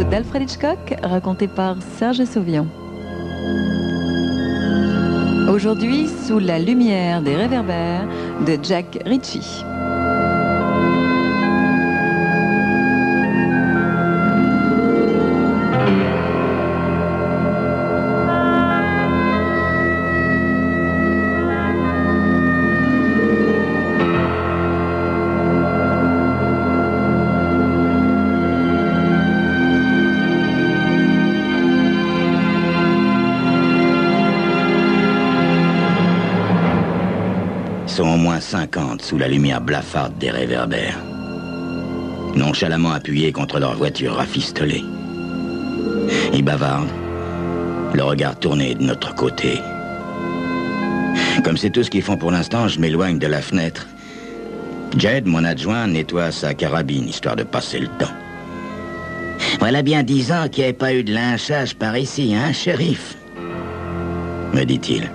nouveau d'Alfred Hitchcock, raconté par Serge Sauvian. Aujourd'hui, sous la lumière des réverbères de Jack Ritchie. Sont au moins 50 sous la lumière blafarde des réverbères, nonchalamment appuyés contre leur voiture rafistolée. Ils bavardent, le regard tourné de notre côté. Comme c'est tout ce qu'ils font pour l'instant, je m'éloigne de la fenêtre. Jed, mon adjoint, nettoie sa carabine, histoire de passer le temps. Voilà bien 10 ans qu'il n'y avait pas eu de lynchage par ici, hein, shérif? Me dit-il.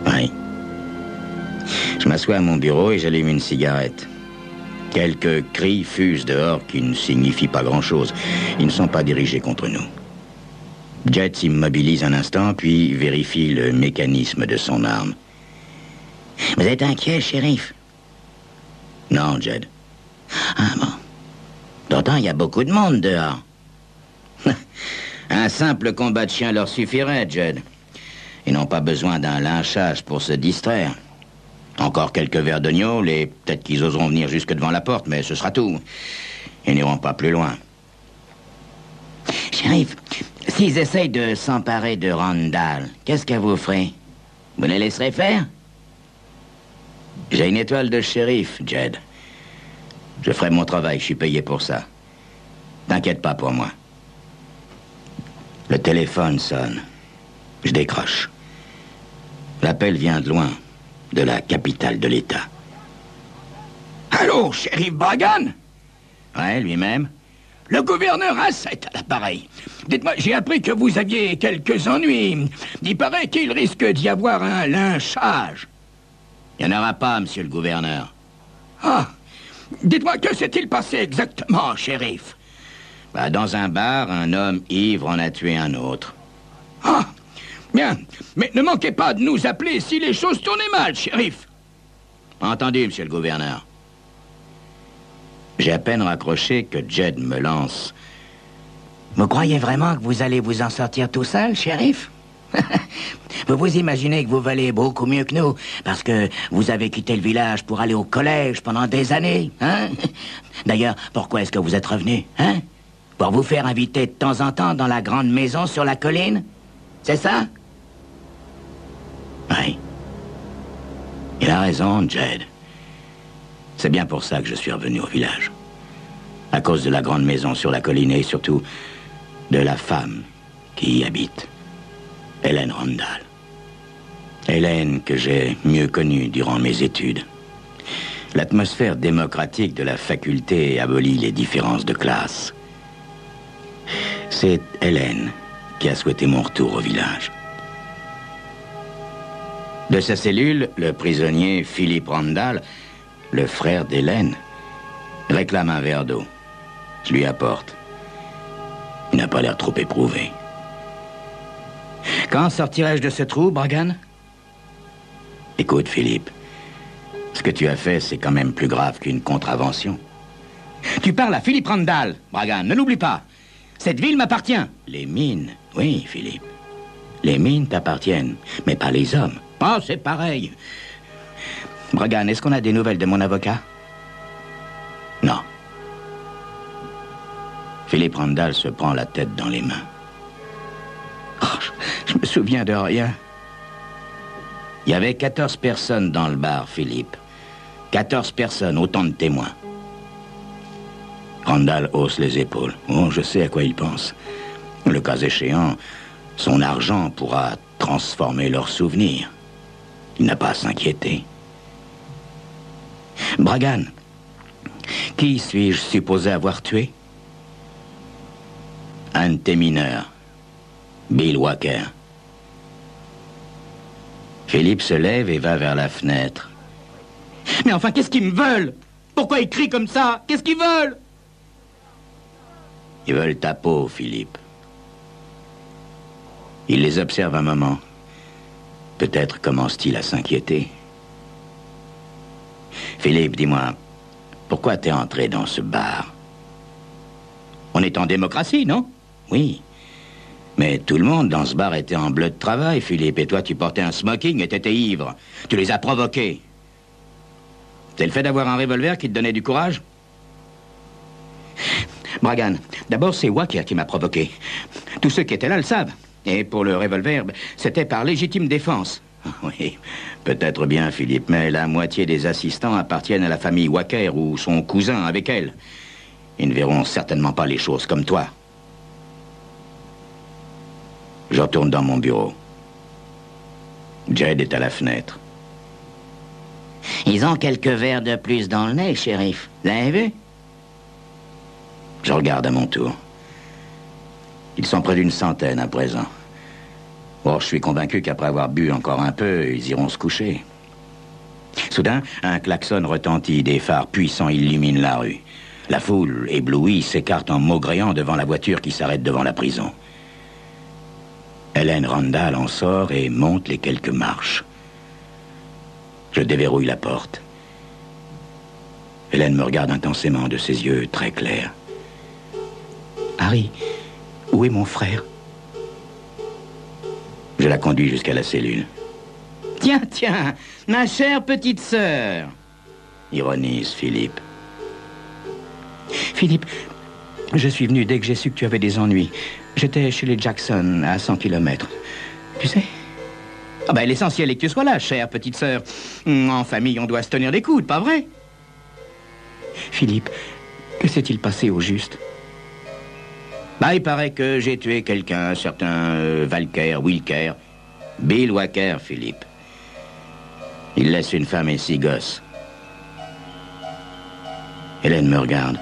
Oui. Je m'assois à mon bureau et j'allume une cigarette. Quelques cris fusent dehors qui ne signifient pas grand-chose. Ils ne sont pas dirigés contre nous. Jed s'immobilise un instant, puis vérifie le mécanisme de son arme. Vous êtes inquiet, shérif? Non, Jed. Ah bon. Pourtant, il y a beaucoup de monde dehors. Un simple combat de chien leur suffirait, Jed. Ils n'ont pas besoin d'un lynchage pour se distraire. Encore quelques verres de gnôle et peut-être qu'ils oseront venir jusque devant la porte, mais ce sera tout. Ils n'iront pas plus loin. Shérif, s'ils essayent de s'emparer de Randall, qu'est-ce que vous ferez? Vous les laisserez faire? J'ai une étoile de shérif, Jed. Je ferai mon travail, je suis payé pour ça. T'inquiète pas pour moi. Le téléphone sonne. Je décroche. L'appel vient de loin. De la capitale de l'État. Allô, shérif Bragan? Ouais, lui-même. Le gouverneur Hassett à l'appareil. Dites-moi, j'ai appris que vous aviez quelques ennuis. Il paraît qu'il risque d'y avoir un lynchage. Il n'y en aura pas, monsieur le gouverneur. Ah, dites-moi, que s'est-il passé exactement, shérif? Dans un bar, un homme ivre en a tué un autre. Ah! Bien, mais ne manquez pas de nous appeler si les choses tournaient mal, shérif. Entendu, monsieur le gouverneur. J'ai à peine raccroché que Jed me lance. Vous croyez vraiment que vous allez vous en sortir tout seul, shérif? Vous vous imaginez que vous valez beaucoup mieux que nous, parce que vous avez quitté le village pour aller au collège pendant des années, hein? D'ailleurs, pourquoi est-ce que vous êtes revenu, hein? Pour vous faire inviter de temps en temps dans la grande maison sur la colline? C'est ça? Oui. Il a raison, Jed. C'est bien pour ça que je suis revenu au village. À cause de la grande maison sur la colline et surtout de la femme qui y habite. Hélène Randall. Hélène que j'ai mieux connue durant mes études. L'atmosphère démocratique de la faculté abolit les différences de classe. C'est Hélène qui a souhaité mon retour au village. De sa cellule, le prisonnier Philippe Randall, le frère d'Hélène, réclame un verre d'eau. Je lui apporte. Il n'a pas l'air trop éprouvé. Quand sortirai-je de ce trou, Bragan? Écoute, Philippe, ce que tu as fait, c'est quand même plus grave qu'une contravention. Tu parles à Philippe Randall, Bragan, ne l'oublie pas. Cette ville m'appartient. Les mines, oui, Philippe. Les mines t'appartiennent, mais pas les hommes. Oh, c'est pareil. Bragan, est-ce qu'on a des nouvelles de mon avocat? Non. Philippe Randall se prend la tête dans les mains. Oh, je me souviens de rien. Il y avait 14 personnes dans le bar, Philippe. 14 personnes, autant de témoins. Randall hausse les épaules. Oh, je sais à quoi il pense. Le cas échéant, son argent pourra transformer leurs souvenirs. Il n'a pas à s'inquiéter. Bragan, qui suis-je supposé avoir tué? Un de tes mineurs, Bill Walker. Philippe se lève et va vers la fenêtre. Mais enfin, qu'est-ce qu'ils me veulent? Pourquoi ils crient comme ça? Qu'est-ce qu'ils veulent? Ils veulent ta peau, Philippe. Il les observe un moment. Peut-être commence-t-il à s'inquiéter. Philippe, dis-moi, pourquoi t'es entré dans ce bar? On est en démocratie, non? Oui. Mais tout le monde dans ce bar était en bleu de travail, Philippe. Et toi, tu portais un smoking et t'étais ivre. Tu les as provoqués. C'est le fait d'avoir un revolver qui te donnait du courage? Bragan, d'abord, c'est Walker qui m'a provoqué. Tous ceux qui étaient là le savent. Et pour le revolver, c'était par légitime défense. Oui, peut-être bien, Philippe, mais la moitié des assistants appartiennent à la famille Walker ou son cousin avec elle. Ils ne verront certainement pas les choses comme toi. Je retourne dans mon bureau. Jed est à la fenêtre. Ils ont quelques verres de plus dans le nez, shérif. Vous avez vu? Je regarde à mon tour. Ils sont près d'une centaine à présent. Or, je suis convaincu qu'après avoir bu encore un peu, ils iront se coucher. Soudain, un klaxon retentit, des phares puissants illuminent la rue. La foule, éblouie, s'écarte en maugréant devant la voiture qui s'arrête devant la prison. Hélène Randall en sort et monte les quelques marches. Je déverrouille la porte. Hélène me regarde intensément de ses yeux très clairs. « Harry, où est mon frère ?» Je la conduis jusqu'à la cellule. « Tiens, tiens, ma chère petite sœur !» ironise Philippe. « Philippe, je suis venu dès que j'ai su que tu avais des ennuis. J'étais chez les Jackson, à 100 km. Tu sais? Ah ben, l'essentiel est que tu sois là, chère petite sœur. En famille, on doit se tenir les coudes, pas vrai? Philippe, que s'est-il passé au juste? Bah, il paraît que j'ai tué quelqu'un, un certain Wilker. Bill Walker, Philippe. Il laisse une femme et 6 gosses. Hélène me regarde.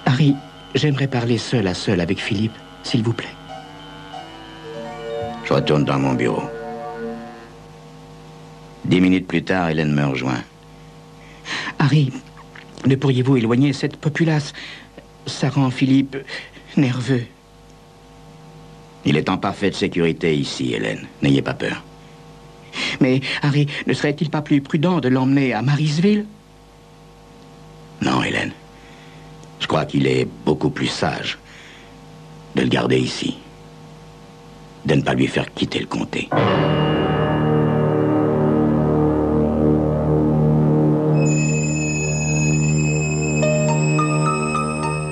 Harry, j'aimerais parler seul à seul avec Philippe, s'il vous plaît. Je retourne dans mon bureau. 10 minutes plus tard, Hélène me rejoint. Harry, ne pourriez-vous éloigner cette populace? Ça rend Philippe nerveux. Il est en parfaite sécurité ici, Hélène. N'ayez pas peur. Mais, Harry, ne serait-il pas plus prudent de l'emmener à Marysville? Non, Hélène. Je crois qu'il est beaucoup plus sage de le garder ici. De ne pas lui faire quitter le comté.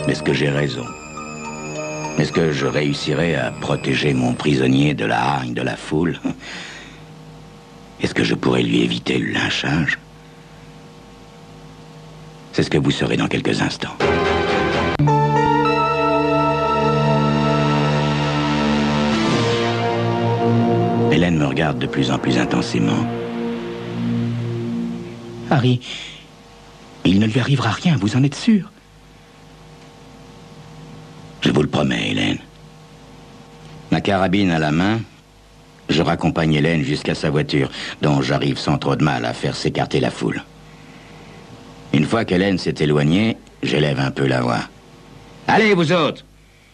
Est-ce que j'ai raison? Est-ce que je réussirai à protéger mon prisonnier de la hargne de la foule? Est-ce que je pourrais lui éviter le lynchage? C'est ce que vous saurez dans quelques instants. Hélène me regarde de plus en plus intensément. Harry, il ne lui arrivera rien, vous en êtes sûr? Je vous le promets, Hélène. Ma carabine à la main, je raccompagne Hélène jusqu'à sa voiture, dont j'arrive sans trop de mal à faire s'écarter la foule. Une fois qu'Hélène s'est éloignée, j'élève un peu la voix. Allez, vous autres!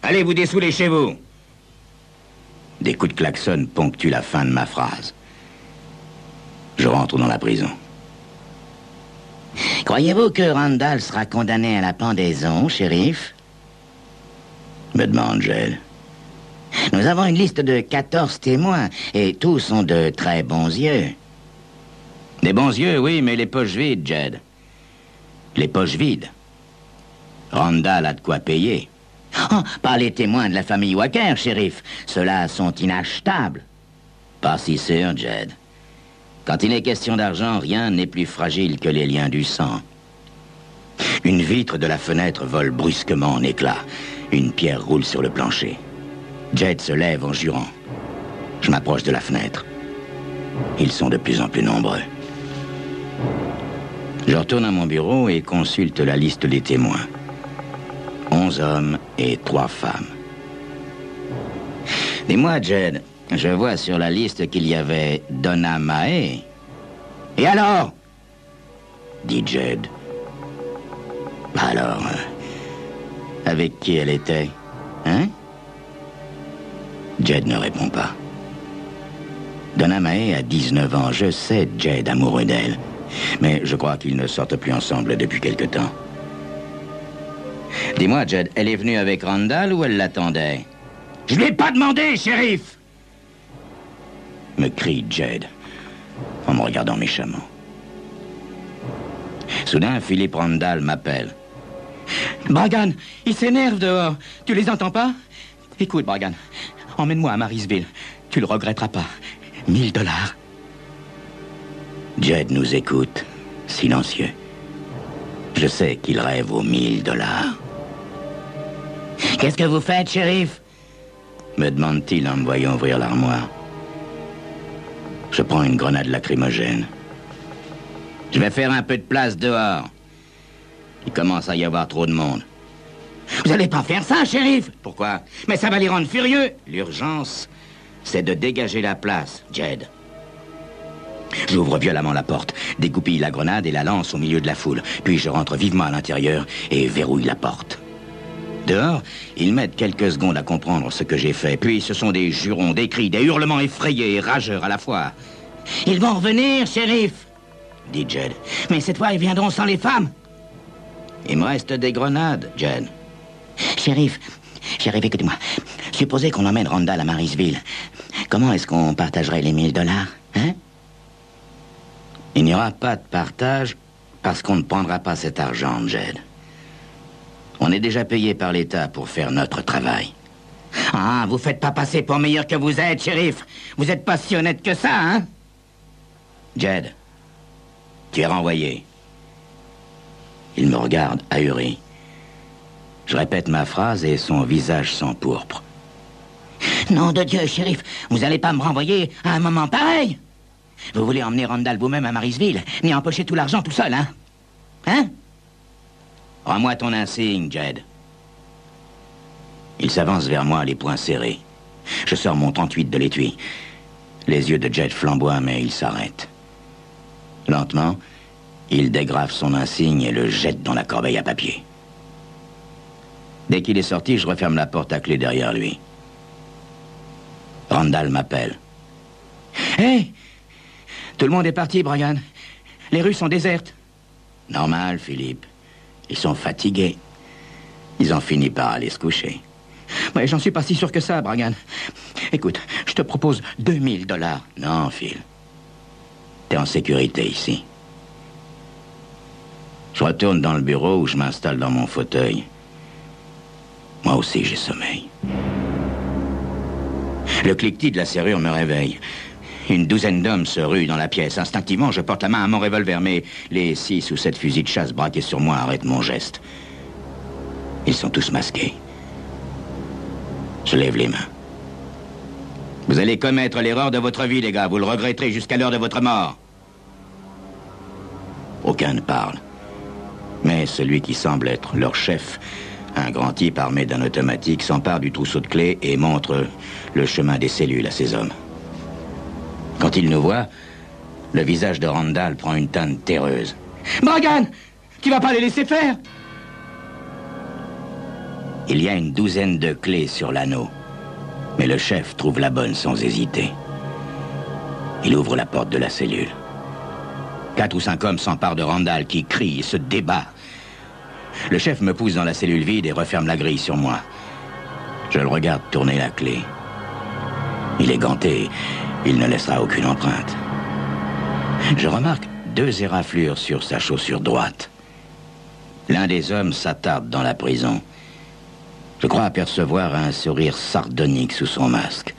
Allez vous dessouler chez vous! Des coups de klaxon ponctuent la fin de ma phrase. Je rentre dans la prison. Croyez-vous que Randall sera condamné à la pendaison, shérif? Me demande Jed. Nous avons une liste de 14 témoins, et tous ont de très bons yeux. Des bons yeux, oui, mais les poches vides, Jed. Les poches vides. Randall a de quoi payer. Oh, pas les témoins de la famille Walker, shérif. Ceux-là sont inachetables. Pas si sûr, Jed. Quand il est question d'argent, rien n'est plus fragile que les liens du sang. Une vitre de la fenêtre vole brusquement en éclats. Une pierre roule sur le plancher. Jed se lève en jurant. Je m'approche de la fenêtre. Ils sont de plus en plus nombreux. Je retourne à mon bureau et consulte la liste des témoins. 11 hommes et 3 femmes. Dis-moi, Jed, je vois sur la liste qu'il y avait Donna Mae. Et alors? Dit Jed. Alors, Avec qui elle était? Hein? Jed ne répond pas. Donna Mae a 19 ans. Je sais Jed amoureux d'elle. Mais je crois qu'ils ne sortent plus ensemble depuis quelque temps. Dis-moi, Jed, elle est venue avec Randall ou elle l'attendait? Je lui ai pas demandé, shérif! Me crie Jed, en me regardant méchamment. Soudain, Philippe Randall m'appelle. Bragan, ils s'énervent dehors. Tu les entends pas? Écoute, Bragan, emmène-moi à Marysville. Tu le regretteras pas. 1000 $. Jed nous écoute, silencieux. Je sais qu'il rêve aux 1000 $. Qu'est-ce que vous faites, shérif? Me demande-t-il en me voyant ouvrir l'armoire. Je prends une grenade lacrymogène. Je vais faire un peu de place dehors. Il commence à y avoir trop de monde. Vous allez pas faire ça, shérif? Pourquoi? Mais ça va les rendre furieux. L'urgence, c'est de dégager la place, Jed. J'ouvre violemment la porte, dégoupille la grenade et la lance au milieu de la foule. Puis je rentre vivement à l'intérieur et verrouille la porte. Dehors, ils mettent quelques secondes à comprendre ce que j'ai fait. Puis ce sont des jurons, des cris, des hurlements effrayés et rageurs à la fois. « Ils vont revenir, shérif !» dit Jed. « Mais cette fois, ils viendront sans les femmes. » « Il me reste des grenades, Jed. »« Shérif, écoutez-moi. Supposez qu'on emmène Randall à Marysville. Comment est-ce qu'on partagerait les 1000 $, hein? » Il n'y aura pas de partage parce qu'on ne prendra pas cet argent, Jed. On est déjà payé par l'État pour faire notre travail. Ah, vous faites pas passer pour meilleur que vous êtes, shérif. Vous êtes pas si honnête que ça, hein? Jed, tu es renvoyé. Il me regarde, ahuri. Je répète ma phrase et son visage s'empourpre. Nom de Dieu, shérif, vous allez pas me renvoyer à un moment pareil? Vous voulez emmener Randall vous-même à Marysville, ni empocher tout l'argent tout seul, hein? Hein? Rends-moi ton insigne, Jed. Il s'avance vers moi, les poings serrés. Je sors mon 38 de l'étui. Les yeux de Jed flamboient, mais il s'arrête. Lentement, il dégrafe son insigne et le jette dans la corbeille à papier. Dès qu'il est sorti, je referme la porte à clé derrière lui. Randall m'appelle. « Hé! Tout le monde est parti, Brian. Les rues sont désertes. » Normal, Philippe. Ils sont fatigués. Ils ont fini par aller se coucher. Ouais, j'en suis pas si sûr que ça, Bragan. Écoute, je te propose 2000 $. Non, Phil. T'es en sécurité ici. Je retourne dans le bureau où je m'installe dans mon fauteuil. Moi aussi, j'ai sommeil. Le cliquetis de la serrure me réveille. Une douzaine d'hommes se ruent dans la pièce. Instinctivement, je porte la main à mon revolver, mais les 6 ou 7 fusils de chasse braqués sur moi arrêtent mon geste. Ils sont tous masqués. Je lève les mains. Vous allez commettre l'erreur de votre vie, les gars. Vous le regretterez jusqu'à l'heure de votre mort. Aucun ne parle. Mais celui qui semble être leur chef, un grand type armé d'un automatique, s'empare du trousseau de clés et montre le chemin des cellules à ses hommes. Quand il nous voit, le visage de Randall prend une teinte terreuse. « Bragan, tu vas pas les laisser faire ?» Il y a une douzaine de clés sur l'anneau, mais le chef trouve la bonne sans hésiter. Il ouvre la porte de la cellule. 4 ou 5 hommes s'emparent de Randall qui crie et se débat. Le chef me pousse dans la cellule vide et referme la grille sur moi. Je le regarde tourner la clé. Il est ganté, il ne laissera aucune empreinte. Je remarque 2 éraflures sur sa chaussure droite. L'un des hommes s'attarde dans la prison. Je crois apercevoir un sourire sardonique sous son masque.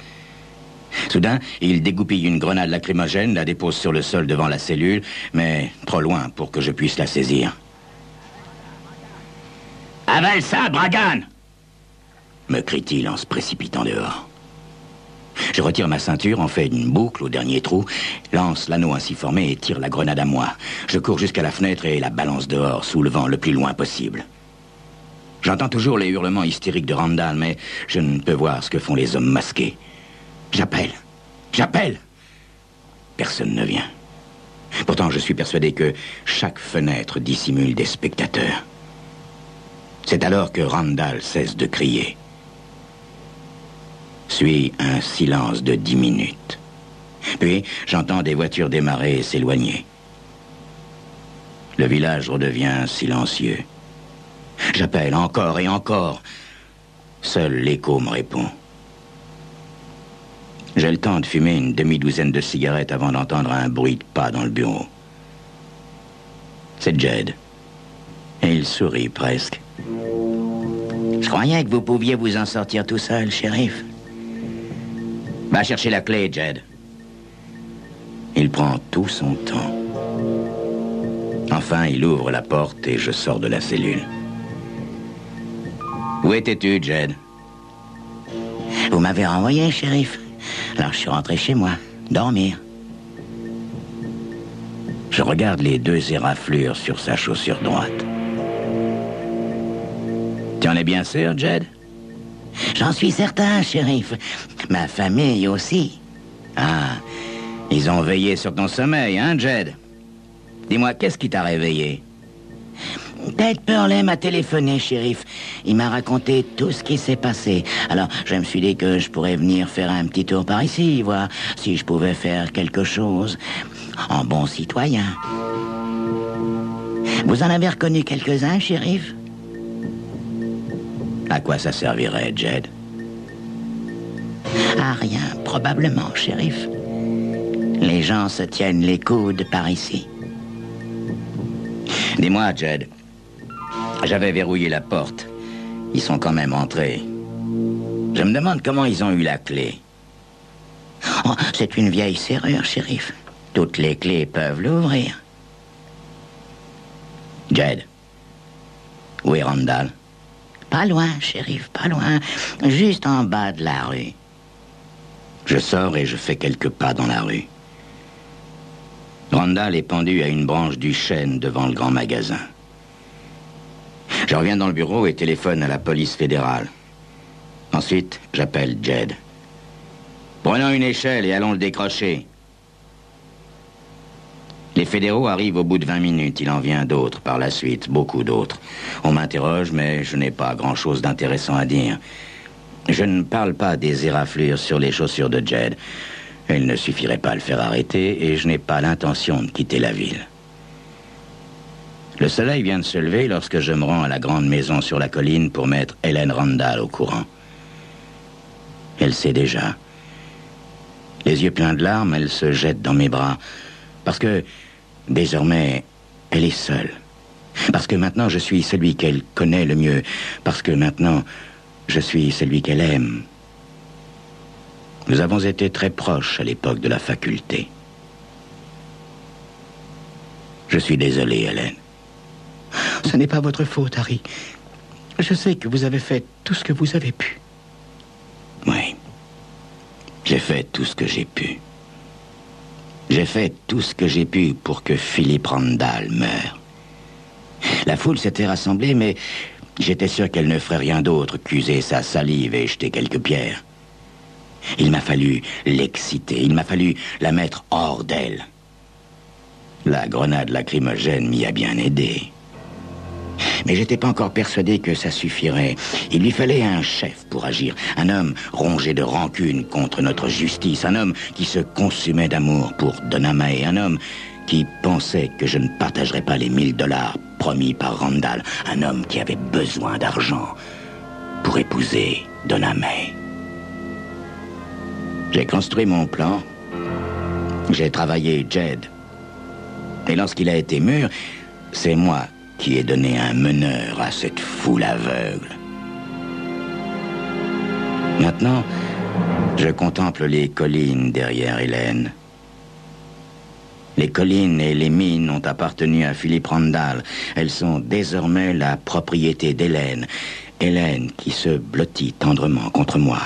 Soudain, il dégoupille une grenade lacrymogène, la dépose sur le sol devant la cellule, mais trop loin pour que je puisse la saisir. « Avale ça, Bragan !» me crie-t-il en se précipitant dehors. Je retire ma ceinture, en fais une boucle au dernier trou, lance l'anneau ainsi formé et tire la grenade à moi. Je cours jusqu'à la fenêtre et la balance dehors, sous le vent le plus loin possible. J'entends toujours les hurlements hystériques de Randall, mais je ne peux voir ce que font les hommes masqués. J'appelle. Personne ne vient. Pourtant, je suis persuadé que chaque fenêtre dissimule des spectateurs. C'est alors que Randall cesse de crier. Suit un silence de 10 minutes. Puis, j'entends des voitures démarrer et s'éloigner. Le village redevient silencieux. J'appelle encore et encore. Seul l'écho me répond. J'ai le temps de fumer une demi-douzaine de cigarettes avant d'entendre un bruit de pas dans le bureau. C'est Jed. Et il sourit presque. Je croyais que vous pouviez vous en sortir tout seul, shérif. Va chercher la clé, Jed. Il prend tout son temps. Enfin, il ouvre la porte et je sors de la cellule. Où étais-tu, Jed? Vous m'avez renvoyé, shérif. Alors je suis rentré chez moi, dormir. Je regarde les 2 éraflures sur sa chaussure droite. Tu en es bien sûr, Jed? J'en suis certain, shérif. Ma famille aussi. Ah, ils ont veillé sur ton sommeil, hein, Jed? Dis-moi, qu'est-ce qui t'a réveillé? Ted Purley m'a téléphoné, shérif. Il m'a raconté tout ce qui s'est passé. Alors, je me suis dit que je pourrais venir faire un petit tour par ici, voir si je pouvais faire quelque chose en bon citoyen. Vous en avez reconnu quelques-uns, shérif? À quoi ça servirait, Jed? À rien, probablement, shérif. Les gens se tiennent les coudes par ici. Dis-moi, Jed, j'avais verrouillé la porte. Ils sont quand même entrés. Je me demande comment ils ont eu la clé. Oh, c'est une vieille serrure, shérif. Toutes les clés peuvent l'ouvrir. Jed, où est Randall? Pas loin, shérif, pas loin. Juste en bas de la rue. Je sors et je fais quelques pas dans la rue. Randall est pendu à une branche du chêne devant le grand magasin. Je reviens dans le bureau et téléphone à la police fédérale. Ensuite, j'appelle Jed. Prenons une échelle et allons le décrocher. Les fédéraux arrivent au bout de 20 minutes. Il en vient d'autres par la suite, beaucoup d'autres. On m'interroge, mais je n'ai pas grand-chose d'intéressant à dire. Je ne parle pas des éraflures sur les chaussures de Jed. Il ne suffirait pas à le faire arrêter et je n'ai pas l'intention de quitter la ville. Le soleil vient de se lever lorsque je me rends à la grande maison sur la colline pour mettre Helen Randall au courant. Elle sait déjà. Les yeux pleins de larmes, elle se jette dans mes bras. Parce que, désormais, elle est seule. Parce que maintenant, je suis celui qu'elle connaît le mieux. Parce que maintenant, je suis celui qu'elle aime. Nous avons été très proches à l'époque de la faculté. Je suis désolé, Hélène. Ce n'est pas votre faute, Harry. Je sais que vous avez fait tout ce que vous avez pu. Oui. J'ai fait tout ce que j'ai pu. J'ai fait tout ce que j'ai pu pour que Philippe Randall meure. La foule s'était rassemblée, mais j'étais sûr qu'elle ne ferait rien d'autre qu'user sa salive et jeter quelques pierres. Il m'a fallu l'exciter, il m'a fallu la mettre hors d'elle. La grenade lacrymogène m'y a bien aidé. Mais j'étais pas encore persuadé que ça suffirait. Il lui fallait un chef pour agir, un homme rongé de rancune contre notre justice, un homme qui se consumait d'amour pour Donna Mae, un homme qui pensait que je ne partagerais pas les $1000 promis par Randall, un homme qui avait besoin d'argent pour épouser Donna Mae. J'ai construit mon plan, j'ai travaillé Jed, et lorsqu'il a été mûr, c'est moi qui ai donné un meneur à cette foule aveugle. Maintenant, je contemple les collines derrière Hélène. Les collines et les mines ont appartenu à Philippe Randall. Elles sont désormais la propriété d'Hélène. Hélène qui se blottit tendrement contre moi.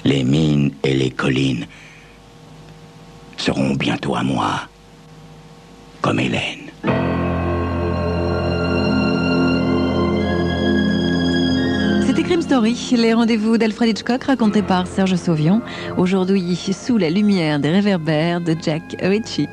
Les mines et les collines seront bientôt à moi, comme Hélène. C'était Crime Story, les rendez-vous d'Alfred Hitchcock racontés par Serge Sauvion. Aujourd'hui, sous la lumière des réverbères de Jack Ritchie.